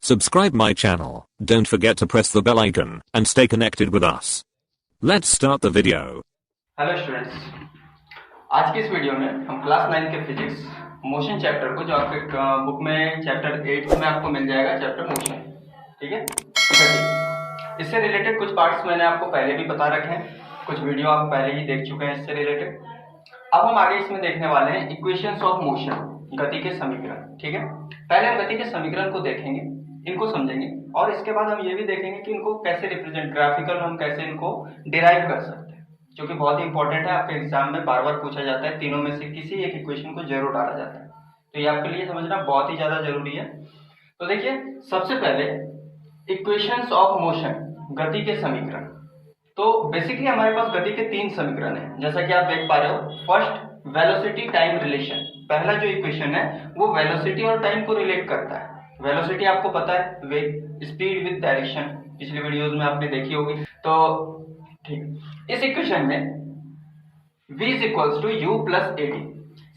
Subscribe my channel. Don't forget to press the bell icon and stay connected with us. Let's start the video. Hello students, आज की इस video में हम class 9 के physics motion chapter को, जो आपके बुक में चैप्टर 8 में आपको मिल जाएगा, चैप्टर मोशन, ठीक है। गति, इससे रिलेटेड कुछ पार्ट्स मैंने आपको पहले भी बता रखे हैं, कुछ वीडियो आप पहले ही देख चुके हैं इससे रिलेटेड। अब हम आगे इसमें देखने वाले हैं इक्वेशंस ऑफ मोशन, गति के समीकरण, ठीक है। पहले हम गति के समीकरण को देखेंगे, इनको समझेंगे, और इसके बाद हम ये भी देखेंगे कि इनको कैसे रिप्रेजेंट, ग्राफिकल हम कैसे इनको डिराइव कर सकते हैं, जो कि बहुत ही इंपॉर्टेंट है। आपके एग्जाम में बार बार पूछा जाता है, तीनों में से किसी एक इक्वेशन को जरूर डाला जाता है, तो ये आपके लिए समझना बहुत ही ज्यादा जरूरी है। तो देखिए, सबसे पहले इक्वेशंस ऑफ मोशन, गति के समीकरण। तो बेसिकली हमारे पास गति के 3 समीकरण हैं, जैसा कि आप देख पा रहे हो। First, velocity time relation. पहला जो इक्वेशन है वो वेलोसिटी और टाइम को रिलेट करता है। वेलोसिटी आपको पता है, वेग, स्पीड विद डायरेक्शन, पिछले वीडियोस में आपने देखी होगी। तो ठीक, इस इक्वेशन में v is equals to u plus a t.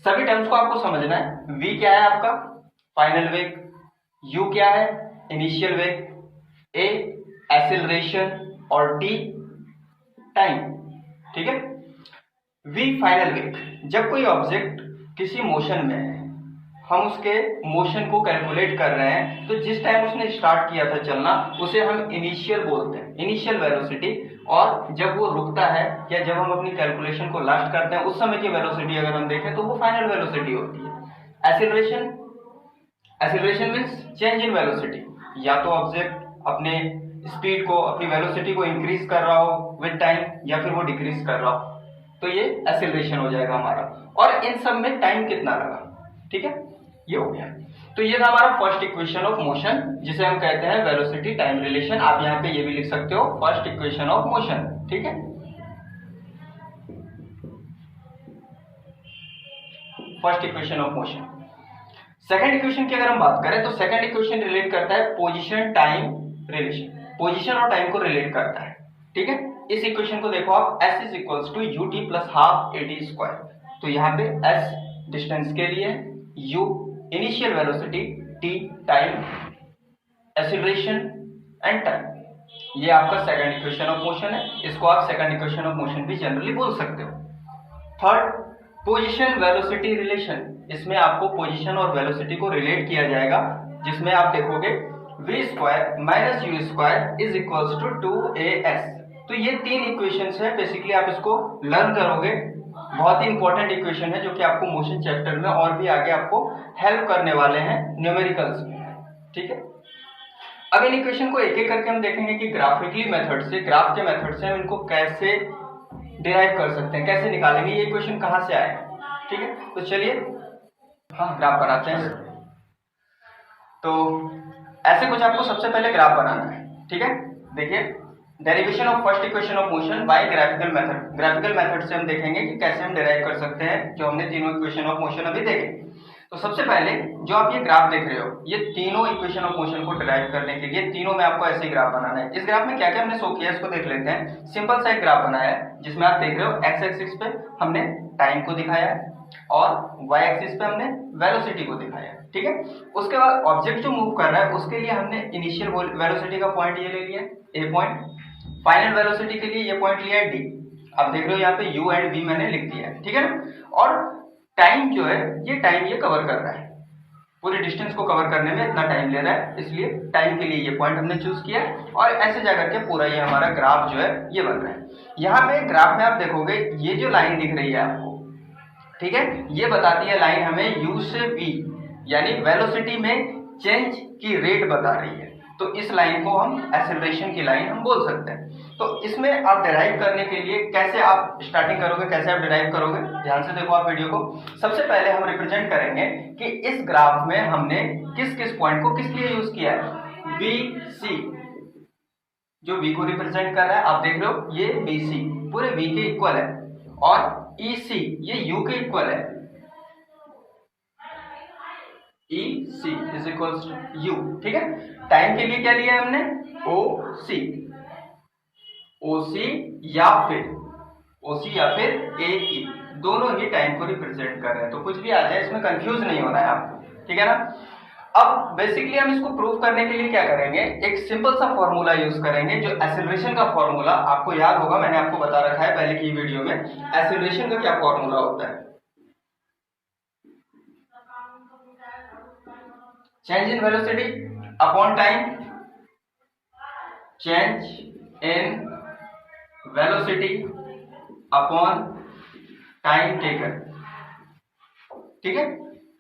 सभी टर्म्स को आपको समझना है। v क्या है आपका फाइनल वेग, u क्या है इनिशियल वेग, a एक्सेलरेशन और t टाइम, ठीक है। v फाइनल वेग, जब कोई ऑब्जेक्ट किसी मोशन में है, हम उसके मोशन को कैलकुलेट कर रहे हैं, तो जिस टाइम उसने स्टार्ट किया था चलना, उसे हम इनिशियल बोलते हैं, इनिशियल वेलोसिटी। और जब वो रुकता है या जब हम अपनी कैलकुलेशन को लास्ट करते हैं, उस समय की वेलोसिटी अगर हम देखें तो वो फाइनल वेलोसिटी होती है। Acceleration, acceleration means change in velocity, या तो ऑब्जेक्ट अपने स्पीड को, अपनी वेलोसिटी को इंक्रीज कर रहा हो विद टाइम, या फिर वो डिक्रीज कर रहा हो, तो ये एक्सेलरेशन हो जाएगा हमारा। और इन सब में टाइम कितना लगा, ठीक है, ये हो गया। तो ये था हमारा फर्स्ट इक्वेशन ऑफ मोशन, जिसे हम कहते हैं वेलोसिटी टाइम रिलेशन। आप यहाँ पे ये भी लिख सकते हो, फर्स्ट इक्वेशन ऑफ मोशन, ठीक है। First equation of motion. Second equation की अगर हम बात करें तो सेकंड इक्वेशन रिलेट करता है पोजीशन टाइम रिलेशन, पोजीशन और टाइम को रिलेट करता है, ठीक है। इस इक्वेशन को देखो आप, s is equals to u t plus half a t square. तो यहाँ पे s डिस्टेंस के लिए, u initial velocity, t time, acceleration and time, ये आपका सेकंड इक्वेशन ऑफ मोशन है। इसको आप सेकंड इक्वेशन ऑफ मोशन भी जनरली बोल सकते हो। Third, position velocity relation. इसमें आपको पोजीशन और वेलोसिटी को रिलेट किया जाएगा, जिसमें आप देखोगे v square minus u square is equals to 2as। तो ये 3 इक्वेशंस है, बेसिकली आप इसको लर्न करोगे। बहुत ही इंपॉर्टेंट इक्वेशन है, जो कि आपको मोशन चैप्टर में और भी आगे आपको हेल्प करने वाले हैं न्यूमेरिकल्स में, ठीक है। अब इन इक्वेशन को एक एक करके हम देखेंगे कि ग्राफिकली मेथड से, ग्राफ के मेथड से हम इनको कैसे डिराइव कर सकते हैं, कैसे निकालेंगे, ये इक्वेशन कहां से आएगा, ठीक है। तो चलिए हाँ ग्राफ बनाते हैं। तो ऐसे कुछ आपको सबसे पहले ग्राफ बनाना है, ठीक है। देखिए, derivation of first equation of motion by graphical method. Graphical method से हम देखेंगे कि कैसे हम डिराइव कर सकते हैं जो हमने तीनों इक्वेशन ऑफ मोशन अभी देखे। तो सबसे पहले जो आप ये ग्राफ देख रहे हो, ये तीनों इक्वेशन ऑफ मोशन को डिराइव करने के लिए तीनों में आपको ऐसे ही ग्राफ बनाना है। इस ग्राफ में क्या क्या हमने शो किया, इसको देख लेते हैं। सिंपल सा एक ग्राफ बनाया है, जिसमें आप देख रहे हो एक्स एक्सिस पे हमने टाइम को दिखाया है और वाई एक्सिस पे हमने वेलोसिटी को दिखाया है, ठीक है। उसके बाद ऑब्जेक्ट जो मूव कर रहा है, उसके लिए हमने इनिशियल वेलोसिटी का पॉइंट ये ले लिया, ए पॉइंट। फाइनल वेलोसिटी के लिए ये पॉइंट लिया है डी। अब देख रहे हो यहाँ पे u एंड v मैंने लिख दिया है, ठीक है ना। और टाइम जो है, ये टाइम ये कवर कर रहा है, पूरे डिस्टेंस को कवर करने में इतना टाइम ले रहा है, इसलिए टाइम के लिए ये पॉइंट हमने चूज किया। और ऐसे जाकर के पूरा ये हमारा ग्राफ जो है ये बन रहा है। यहाँ पे ग्राफ में आप देखोगे, ये जो लाइन दिख रही है आपको, ठीक है, ये बताती है लाइन हमें u से v, यानी वेलोसिटी में चेंज की रेट बता रही है। तो इस लाइन को हम एक्सेलरेशन की लाइन हम बोल सकते हैं। तो इसमें आप डिराइव करने के लिए कैसे आप स्टार्टिंग करोगे, कैसे आप डिराइव करोगे, ध्यान से देखो आप वीडियो को। सबसे पहले हम रिप्रेजेंट करेंगे कि इस ग्राफ में हमने किस किस पॉइंट को किस लिए यूज किया है। बी सी, जो v को रिप्रेजेंट कर रहा है, आप देख रहे हो ये बी सी पूरे v के इक्वल है, और ई सी ये u के इक्वल है, ई सी इज इक्वल्स टू यू, ठीक है। टाइम के लिए क्या लिया है हमने, ओ सी, ओ सी या फिर ए ई, दोनों ही टाइम को रिप्रेजेंट कर रहे हैं। तो कुछ भी आ जाए, इसमें कंफ्यूज नहीं होना है आपको, ठीक है ना। अब बेसिकली हम इसको प्रूव करने के लिए क्या करेंगे, एक सिंपल सा फॉर्मूला यूज करेंगे, जो एक्सेलरेशन का फॉर्मूला आपको याद होगा, मैंने आपको बता रखा है पहले की वीडियो में एक्सेलरेशन का क्या फॉर्मूला होता है। Change in velocity upon time, change in velocity upon time taken, ठीक है,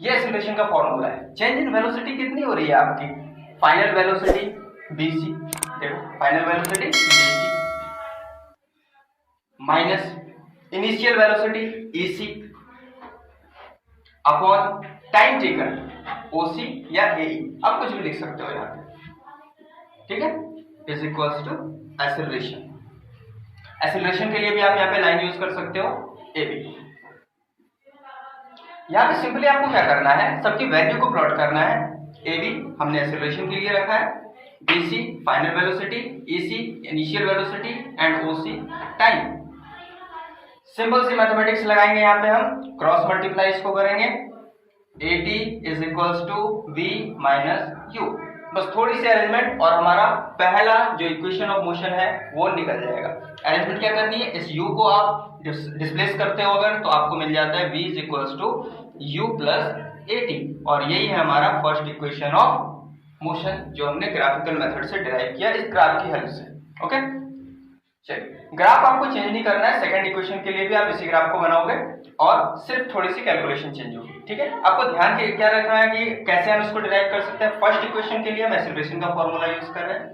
ये एक्सेलरेशन का फॉर्मूला है। चेंज इन वेलोसिटी कितनी हो रही है आपकी, फाइनल वेलोसिटी bc, देखो final velocity bc minus initial velocity ec upon time taken oc या ae, आप कुछ भी लिख सकते हो यहाँ पे, ठीक है, is equals to acceleration. Acceleration के लिए भी आप यहाँ पे लाइन यूज कर सकते हो ab। यहाँ पे सिंपली आपको क्या करना है, सबकी वैल्यू को प्लॉट करना है। ab हमने एक्सेलरेशन के लिए रखा है, bc final velocity, ec initial velocity and oc time. Simple सी मैथमेटिक्स लगाएंगे यहाँ पे, हम क्रॉस मल्टीप्लाई इसको करेंगे, at is equals to v minus u, बस थोड़ी सी अरेंजमेंट और हमारा पहला जो इक्वेशन ऑफ मोशन है वो निकल जाएगा। अरेंजमेंट क्या करनी है, इस u को आप डिस्प्लेस करते हो अगर, तो आपको मिल जाता है v is equals to u plus at, और यही है हमारा फर्स्ट इक्वेशन ऑफ मोशन जो हमने ग्राफिकल मेथड से डिराइव किया इस ग्राफ की हेल्प से। ओके, चलिए, ग्राफ आपको चेंज नहीं करना है, सेकंड इक्वेशन के लिए भी आप इसी ग्राफ को बनाओगे और सिर्फ थोड़ी सी कैलकुलेशन चेंज होगी, ठीक है। आपको ध्यान के क्या रखना है कि कैसे हम इसको डिराइव कर सकते हैं। फर्स्ट इक्वेशन के लिए हम एक्सेलरेशन का फॉर्मूला यूज कर रहे हैं।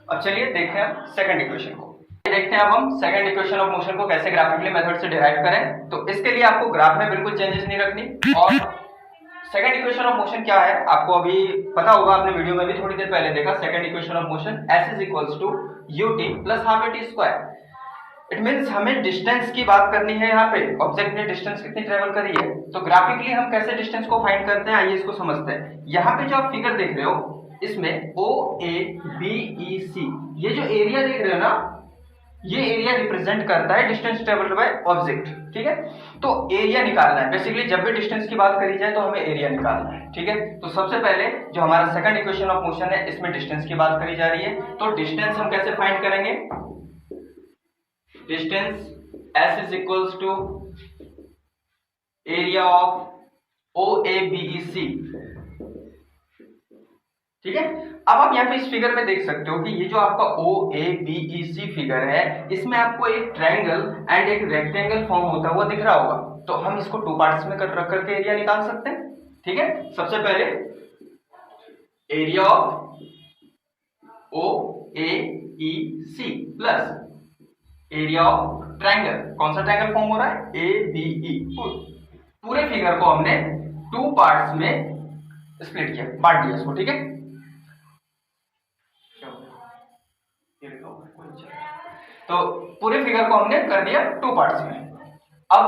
अब चलिए देखते हैं सेकंड इक्वेशन को, देखते हैं अब हम सेकंड इक्वेशन ऑफ मोशन को कैसे ग्राफिकली मेथड से डिराइव करें। तो इसके लिए आपको ग्राफ में बिल्कुल चेंजेस नहीं रखनी, और सेकंड इक्वेशन ऑफ मोशन क्या है आपको अभी पता होगा, आपने वीडियो में भी थोड़ी देर पहले देखा। Second equation of motion s is equals to ut plus half at square. It means हमें डिस्टेंस की बात करनी है, यहाँ पे ऑब्जेक्ट ने डिस्टेंस कितनी ट्रेवल करी है, तो ग्राफिकली हम कैसे डिस्टेंस को फाइंड करते हैं, आइए इसको समझते हैं। यहाँ पे जो आप फिगर देख रहे हो इसमें OABEC, ये जो एरिया देख रहे हो ना, ये एरिया रिप्रेजेंट करता है डिस्टेंस ट्रेवल्ड बाय ऑब्जेक्ट, ठीक है। तो एरिया निकालना है, बेसिकली जब भी डिस्टेंस की बात करी जाए तो हमें एरिया निकालना है, ठीक है। तो सबसे पहले जो हमारा सेकंड इक्वेशन ऑफ मोशन है इसमें डिस्टेंस की बात करी जा रही है, तो डिस्टेंस हम कैसे फाइंड करेंगे, distance s is equals to area of OABEC, ठीक है। अब आप यहाँ पे इस फिगर में देख सकते हो कि ये जो आपका OABEC फिगर है, इसमें आपको एक ट्रायंगल एंड एक रेक्टेंगल फॉर्म होता हुआ दिख रहा होगा। तो हम इसको टू पार्ट्स में रख करके एरिया निकाल सकते हैं, ठीक है। सबसे पहले area of OAEC plus area of triangle, कौन सा ट्रायंगल फॉर्म हो रहा है, ABE। पूरे फिगर को हमने टू पार्ट्स में स्प्लिट किया, बांट दिया इसको, ठीक है। तो पूरे फिगर को हमने कर दिया टू पार्ट्स में। अब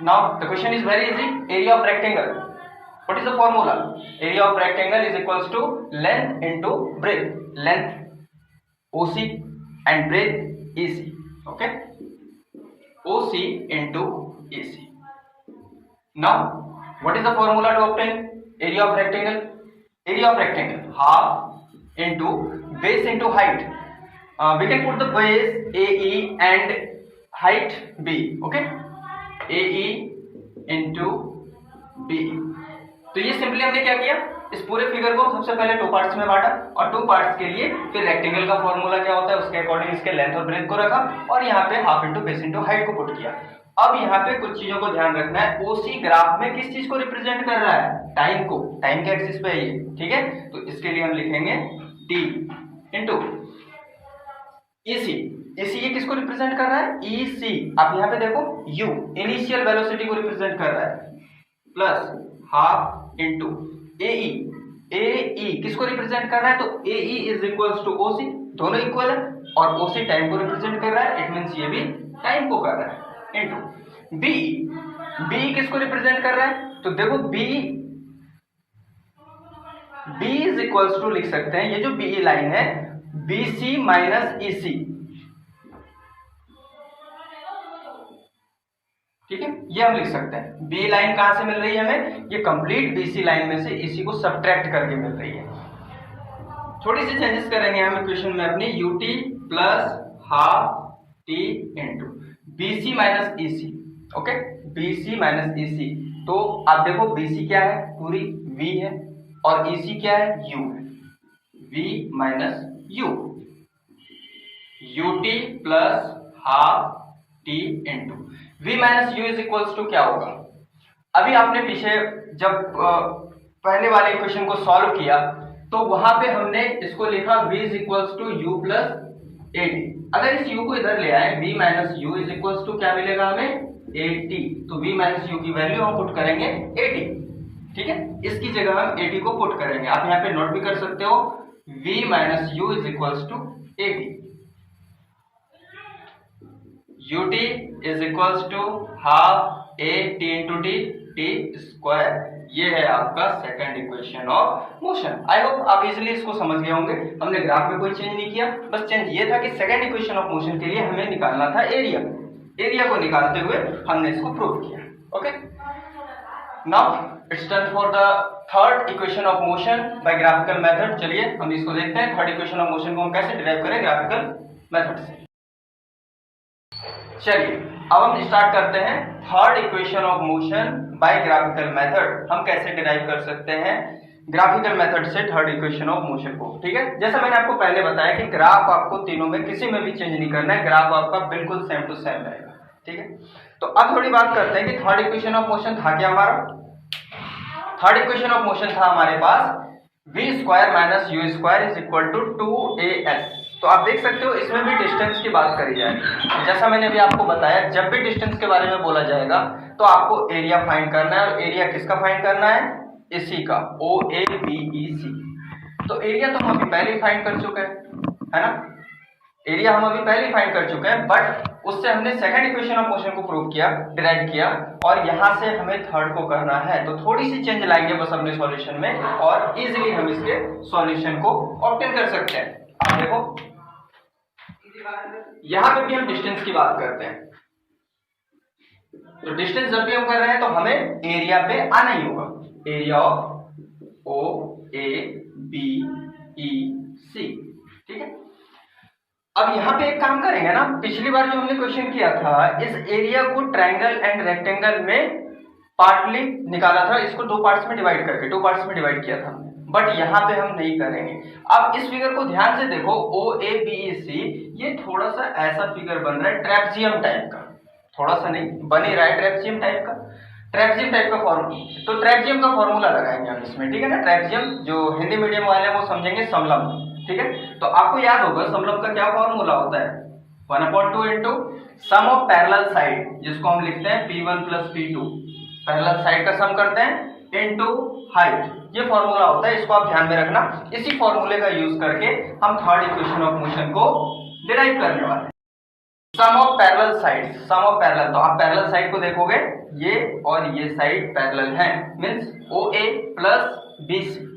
now the question is very easy, area of rectangle, what is the formula, area of rectangle is equals to length into breadth, length OC and breadth EC, okay, OC into AC. Now what is the formula to obtain area of rectangle, area of rectangle half into base into height, we can put the base AE and height B, okay, AE into BE। तो ये simply हमने क्या किया, इस पूरे figure को सबसे पहले टू पार्ट्स में बांटा, और टू पार्ट्स के लिए फिर रेक्टेंगल का फॉर्मूला क्या होता है उसके अकॉर्डिंग इसके लेंथ और ब्रेथ को रखा, और यहाँ पे half into base into height को पुट किया। अब यहाँ पे कुछ चीजों को ध्यान रखना है, OC ग्राफ में किस चीज को रिप्रेजेंट कर रहा है, टाइम को, टाइम के एक्सिस पे है ये, ठीक है। तो इसके लिए हम लिखेंगे T इंटू EC, EC ये किसको रिप्रेजेंट कर रहा है, EC, आप यहाँ पे देखो U इनिशियल वेलोसिटी को रिप्रेजेंट कर रहा है, plus half into AE, AE किसको रिप्रेजेंट कर रहा है, तो AE is equals to OC, दोनों इक्वल है, और OC टाइम को रिप्रेजेंट कर रहा है, इट मींस ये भी टाइम को कर रहा है, इनटू BE, BE किसको रिप्रेजेंट कर रहा है, तो देखो B इज इक्वल्स टू लिख सकते हैं, ये जो BE लाइन है BC माइनस EC, ठीक है, ये हम लिख सकते हैं। बी लाइन कहां से मिल रही है हमें, ये कंप्लीट बीसी लाइन में से इसी को सब्ट्रैक्ट करके मिल रही है। थोड़ी सी चेंजेस करेंगे हम इक्वेशन में अपनी, UT plus half t into BC minus EC. Okay, BC minus EC, तो आप देखो बीसी क्या है, पूरी वी है, और ईसी क्या है, यू है, v minus u, u t plus half t into v minus u is equals to क्या होगा। अभी आपने पीछे जब पहले वाले इक्वेशन को सॉल्व किया तो वहां पे हमने इसको लिखा v is equals to u plus a t. अगर इस u को इधर ले आए, v minus u is equals to क्या मिलेगा हमें, ए टी। तो v माइनस यू की वैल्यू हम पुट करेंगे ए टी। ठीक है, इसकी जगह हम ए टी को पुट करेंगे। आप यहाँ पे नोट भी कर सकते हो, v minus u is equals to a t. ut is equals to half a t into t, t square. ये है आपका second equation of motion. I hope आप इजीली इसको समझ गए होंगे। हमने ग्राफ में कोई चेंज नहीं किया, बस चेंज ये था कि सेकंड इक्वेशन ऑफ मोशन के लिए हमें निकालना था एरिया। एरिया को निकालते हुए हमने इसको प्रूव किया। Okay, now it's turn for the third equation of motion by graphical method. चलिए हम इसको देखते हैं, थर्ड इक्वेशन ऑफ मोशन को हम कैसे डिराइव करें ग्राफिकल मेथड से। चलिए अब हम स्टार्ट करते हैं third equation of motion by graphical method. हम कैसे डिराइव कर सकते हैं ग्राफिकल मेथड से थर्ड इक्वेशन ऑफ मोशन को। ठीक है, जैसा मैंने आपको पहले बताया कि ग्राफ आपको तीनों में किसी में भी चेंज नहीं करना है, ग्राफ आपका बिल्कुल सेम टू सेम रहेगा। ठीक है, तो अब थोड़ी बात करते हैं कि थर्ड इक्वेशन ऑफ मोशन था क्या हमारा। थर्ड इक्वेशन ऑफ मोशन था हमारे पास v square minus u square is equal to 2as। तो आप देख सकते हो इसमें भी डिस्टेंस की बात करी जाएगी। जैसा मैंने अभी आपको बताया, जब भी डिस्टेंस के बारे में बोला जाएगा तो आपको एरिया फाइंड करना है, और एरिया किसका फाइंड करना है, इसी का, ओ ए बी ई सी। तो एरिया तो हम अभी पहले ही फाइंड कर चुके हैं, है ना, एरिया हम अभी पहले ही फाइंड कर चुके हैं, बट उससे हमने सेकंड इक्वेशन ऑफ मोशन को प्रूव किया, डिराइव किया, और यहां से हमें थर्ड को करना है। तो थोड़ी सी चेंज लाएंगे बस अपने सॉल्यूशन में, और इजीली हम इसके सॉल्यूशन को ऑब्टेन कर सकते हैं। आप देखो यहां पे भी हम डिस्टेंस की बात करते हैं, तो डिस्टेंस जब भी हम कर रहे हैं तो हमें एरिया पे आना ही होगा। Area of O A B E C. ठीक है, अब यहां पे एक काम करेंगे ना, पिछली बार जो हमने क्वेश्चन किया था, इस एरिया को ट्रायंगल एंड रेक्टेंगल में पार्टली निकाला था, इसको दो पार्ट्स में डिवाइड करके, दो पार्ट्स में डिवाइड किया था, बट यहाँ पे हम नहीं करेंगे। अब इस फिगर को ध्यान से देखो, ओ ए बी ई सी, ये थोड़ा सा ऐसा फिगर बन रहा है ट्रेपजियम टाइप का, थोड़ा सा नहीं, बन ही रहा है ट्रेपजियम टाइप का, ट्रेपजियम टाइप का फॉर्मूला। तो ट्रेपजियम का फॉर्मूला लगाएंगे हम इसमें, ठीक है ना। ट्रेपजियम जो हिंदी मीडियम वाले हैं वो समझेंगे समलम, ठीक है। तो आपको याद होगा समलम का क्या फॉर्मूला होता है, 1/2 into sum of parallel side, जिसको हम लिखते हैं P1 plus P2, parallel side का सम करते हैं, इनटू हाइट, ये फॉर्मूला होता है, इसको आप ध्यान में रखना। इसी फॉर्मूले का यूज करके हम थर्ड इक्वेशन ऑफ मोशन को डिराइव करने वाले हैं। Sum of parallel side, sum of parallel, तो आप पैरेलल साइड को देखोगे, ये और ये साइड पैरेलल हैं, means OA plus BC,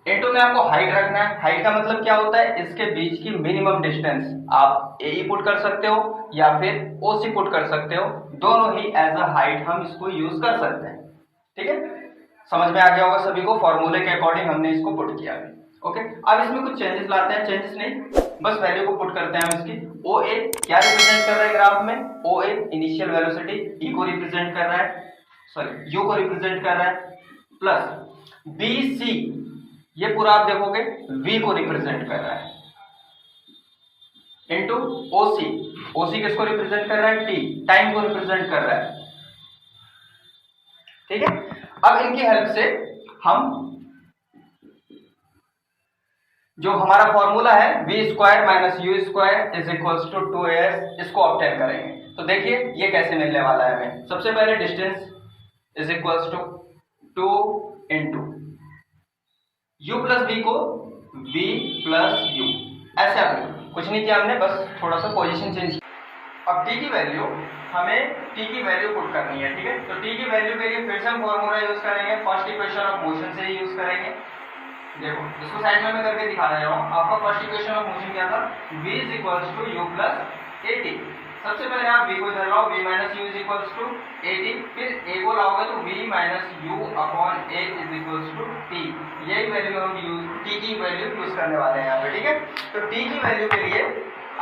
into में आपको हाइट रखना है। हाइट का मतलब क्या होता है, इसके बीच की मिनिमम डिस्टेंस। आप AE पुट कर सकते हो या फिर OC पुट कर सकते हो, दोनों ही एज अ हाइट हम इसको यूज कर सकते हैं। ठीक है, समझ में आ गया होगा सभी को, फॉर्मूले के अकॉर्डिंग हमने इसको पुट किया है। ओके, अब इसमें कुछ चेंजेस लाते हैं, चेंजेस नहीं, बस वैल्यू को पुट करते हैं हम इसकी। OA क्या रिप्रेजेंट कर रहा है ग्राफ में, OA इनिशियल वेलोसिटी, E को रिप्रेजेंट कर रहा है, सॉरी U को रिप्रेजेंट कर रहा है, प्लस BC ये पूरा आप देखोगे V को रिप्रेजेंट कर रहा है, इनटू OC, OC किसको रिप्रेजेंट कर रहा है, T, टाइम को रिप्रेजेंट कर रहा है। ठीक है, अब इनकी हेल्प से हम जो हमारा फॉर्मूला है v square minus u square is equals to 2as, इसको ऑब्टेन करेंगे। तो देखिए ये कैसे मिलने वाला है हमें, सबसे पहले distance is equals to 2 into u plus v को v प्लस u, ऐसे आप कुछ नहीं किया हमने, बस थोड़ा सा पोजीशन चेंज किया। अब t की वैल्यू, हमें t की वैल्यू पुट करनी है, ठीक है। तो t की वैल्यू के लिए फिर से हम फॉर्मूला यूज करेंगे, फर्स्ट इक्वेशन ऑफ मोशन से ही यूज करेंगे। देखो इसको साइड में मैं करके दिखा रहा हूँ, आपका फर्स्ट इक्वेशन ऑफ मोशन क्या था, v is equals to u plus 80। सबसे पहले आप v को इधर लाओ, v minus u is equals to 80, फिर a को लाओगे तो v minus u upon a is equals to t। यही वैल्यू हम t की वैल्यू यूज करने वाले हैं यहाँ पे, ठीक है। तो t की वैल्यू के लिए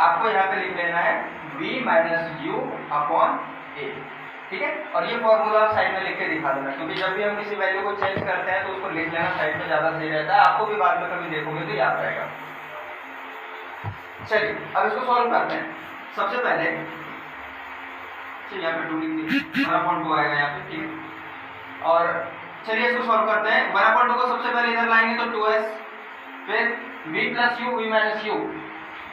आपको यहाँ पे लिख लेना है v minus u upon a, ठीक है। और ये फॉर्मूला आप साइड में लिख के दिखा देना, क्योंकि जब भी हम किसी वैल्यू को चेंज करते हैं तो उसको लिख लेना साइड में ज्यादा सही रहता है, आपको भी बाद में कभी देखोगे तो याद रहेगा। चलिए अब इसको सॉल्व करते हैं। सबसे पहले चलिए यहाँ पे 2 लिख दीजिए, 1/2 आएगा यहाँ पे, ठीक है। और चलिए इसको सॉल्व करते हैं। 1/2 को सबसे पहले इधर लाएंगे तो 2s, फिर v plus you, v minus you,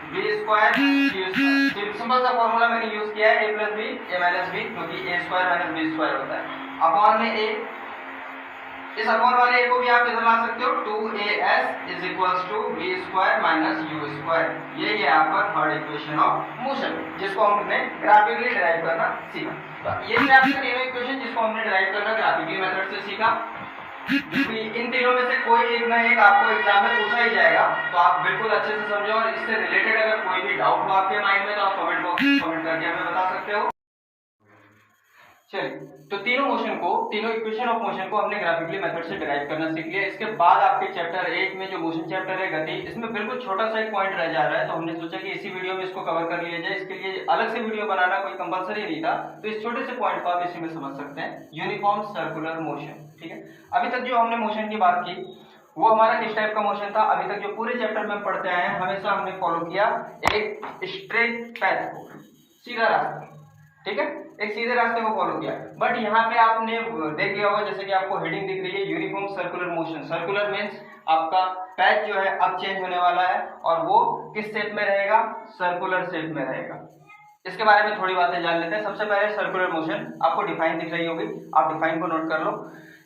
v square u square. Simple सा फॉर्मूला मैंने यूज किया है, a plus b a minus b, क्योंकि a square minus b square होता है, अपॉन में a। इस अपॉन वाले a को भी आप इधर ला सकते हो, 2as is equals to v square minus u square. ये है आपका थर्ड इक्वेशन ऑफ मोशन, जिसको हमने ग्राफिकली डिराइव करना सीखा। तो ये है आपका तीनों इक्वेशन जिसको हमने डिराइव करना ग्राफिकली मेथड से सीखा। इन तीनों में से कोई एक ना एक आपको एग्जाम में पूछा ही जाएगा, तो आप बिल्कुल अच्छे से समझो। और इससे रिलेटेड अगर कोई भी डाउट हो आपके माइंड में तो आप कमेंट बॉक्स में कमेंट करके हमें बता सकते हो। चलिए, तो तीनों मोशन को, तीनों इक्वेशन ऑफ मोशन को हमने ग्राफिकली मेथड से डिराइव करना सीख लिया। इसके बाद आपके चैप्टर 1 में जो मोशन चैप्टर है गति, इसमें बिल्कुल छोटा सा एक पॉइंट रह जा रहा है, तो हमने सोचा कि इसी वीडियो में इसको कवर कर लिया जाए। इसके लिए अलग से वीडियो बनाना कोई कंपलसरी नहीं था, तो इस छोटे से पॉइंट को आप इसी में समझ सकते हैं, यूनिफॉर्म सर्कुलर मोशन, ठीक है। अभी तक जो हमने मोशन की बात की वो हमारा किस टाइप का मोशन था? अभी तक जो पूरे चैप्टर में पढ़ते आए हैं हमेशा हमने फॉलो किया एक स्ट्रेट पैथ को, सीधा रास्ता, ठीक है, एक सीधे रास्ते को फॉलो किया। बट यहाँ पे आपने देख लिया होगा, जैसे कि आपको हेडिंग दिख रही है uniform circular motion. Circular means आपका पैथ जो है अब चेंज होने वाला है, और वो किस शेप में रहेगा? सर्कुलर शेप में रहेगा। इसके बारे में थोड़ी बातें जान लेते हैं। सबसे पहले सर्कुलर मोशन आपको डिफाइन दिख रही होगी, आप डिफाइन को नोट कर लो।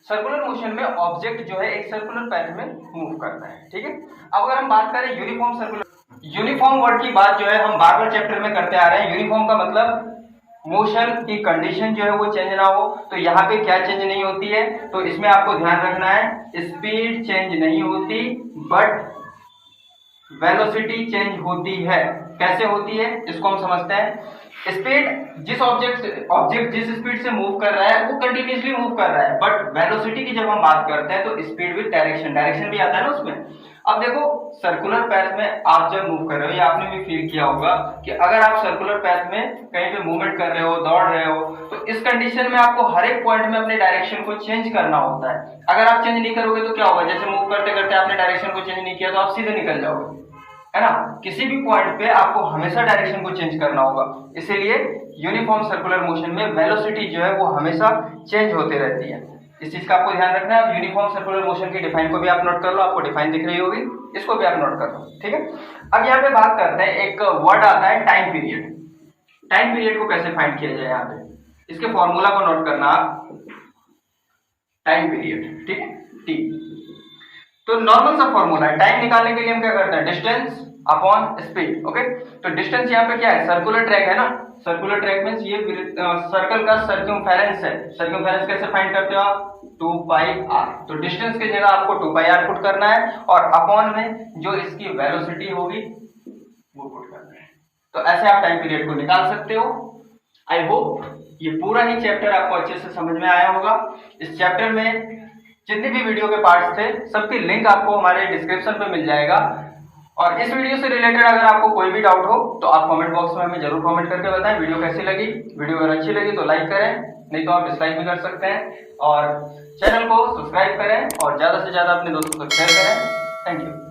सर्कुलर मोशन में ऑब्जेक्ट जो है एक सर्कुलर पैथ में मूव करता है, ठीक है। अब अगर हम बात करें यूनिफॉर्म सर्कुलर, यूनिफॉर्म वर्ड की बात जो है हम बार बार चैप्टर में करते आ रहे हैं। यूनिफॉर्म का मतलब मोशन की कंडीशन जो है वो चेंज ना हो। तो यहाँ पे क्या चेंज नहीं होती है? तो इसमें आपको ध्यान रखना है, स्पीड चेंज नहीं होती बट वेलोसिटी चेंज होती है। कैसे होती है इसको हम समझते हैं। स्पीड, जिस ऑब्जेक्ट जिस स्पीड से मूव कर रहा है वो कंटिन्यूसली मूव कर रहा है, बट वेलोसिटी की जब हम बात करते हैं तो स्पीड विद डायरेक्शन भी आता है ना उसमें। अब देखो सर्कुलर पैथ में आप जब मूव कर रहे हो, या आपने भी फील किया होगा कि अगर आप सर्कुलर पैथ में कहीं पे मूवमेंट कर रहे हो, दौड़ रहे हो, तो इस कंडीशन में आपको हर एक पॉइंट में अपने डायरेक्शन को चेंज करना होता है। अगर आप चेंज नहीं करोगे तो क्या होगा? जैसे मूव करते करते आपने डायरेक्शन को चेंज नहीं किया तो आप सीधे निकल जाओगे, है ना। किसी भी पॉइंट पे आपको हमेशा डायरेक्शन को चेंज करना होगा। इसीलिए यूनिफॉर्म सर्कुलर मोशन में वेलोसिटी जो है वो हमेशा चेंज होते रहती है। इस चीज का आपको ध्यान रखना है। यूनिफॉर्म सर्कुलर मोशन की डिफाइन को भी आप नोट कर लो, आपको डिफाइन दिख रही होगी, इसको भी आप नोट कर लो, ठीक है। अब यहाँ पे बात करते हैं, एक वर्ड आता है टाइम पीरियड। टाइम पीरियड को कैसे फाइंड किया जाए? यहाँ पे इसके फॉर्मूला को नोट करना आप, टाइम पीरियड, ठीक है, टी। तो नॉर्मल सा फॉर्मूला है। टाइम निकालने के लिए हम क्या करते हैं? Distance upon speed, okay. तो डिस्टेंस यहाँ पे क्या है? सर्कुलर ट्रैक है ना। सर्कुलर ट्रैक मींस ये सर्कल का सर्कमफेरेंस है। सर्कमफेरेंस कैसे फाइंड करते हो आप? 2πr। तो डिस्टेंस की जगह आपको 2πr पुट करना है, और अपॉन में जो इसकी वेलोसिटी होगी वो पुट करना है। तो ऐसे आप टाइम पीरियड को निकाल सकते हो। आई होप ये पूरा ही चैप्टर आपको अच्छे से समझ में आया होगा। इस चैप्टर में जितने भी वीडियो के पार्ट्स थे सबकी लिंक आपको हमारे डिस्क्रिप्शन पे मिल जाएगा। और इस वीडियो से रिलेटेड अगर आपको कोई भी डाउट हो तो आप कमेंट बॉक्स में हमें जरूर कमेंट करके बताएं वीडियो कैसी लगी। वीडियो अगर अच्छी लगी तो लाइक करें, नहीं तो आप डिसलाइक भी कर सकते हैं। और चैनल को सब्सक्राइब करें और ज्यादा से ज्यादा अपने दोस्तों को शेयर करें। Thank you.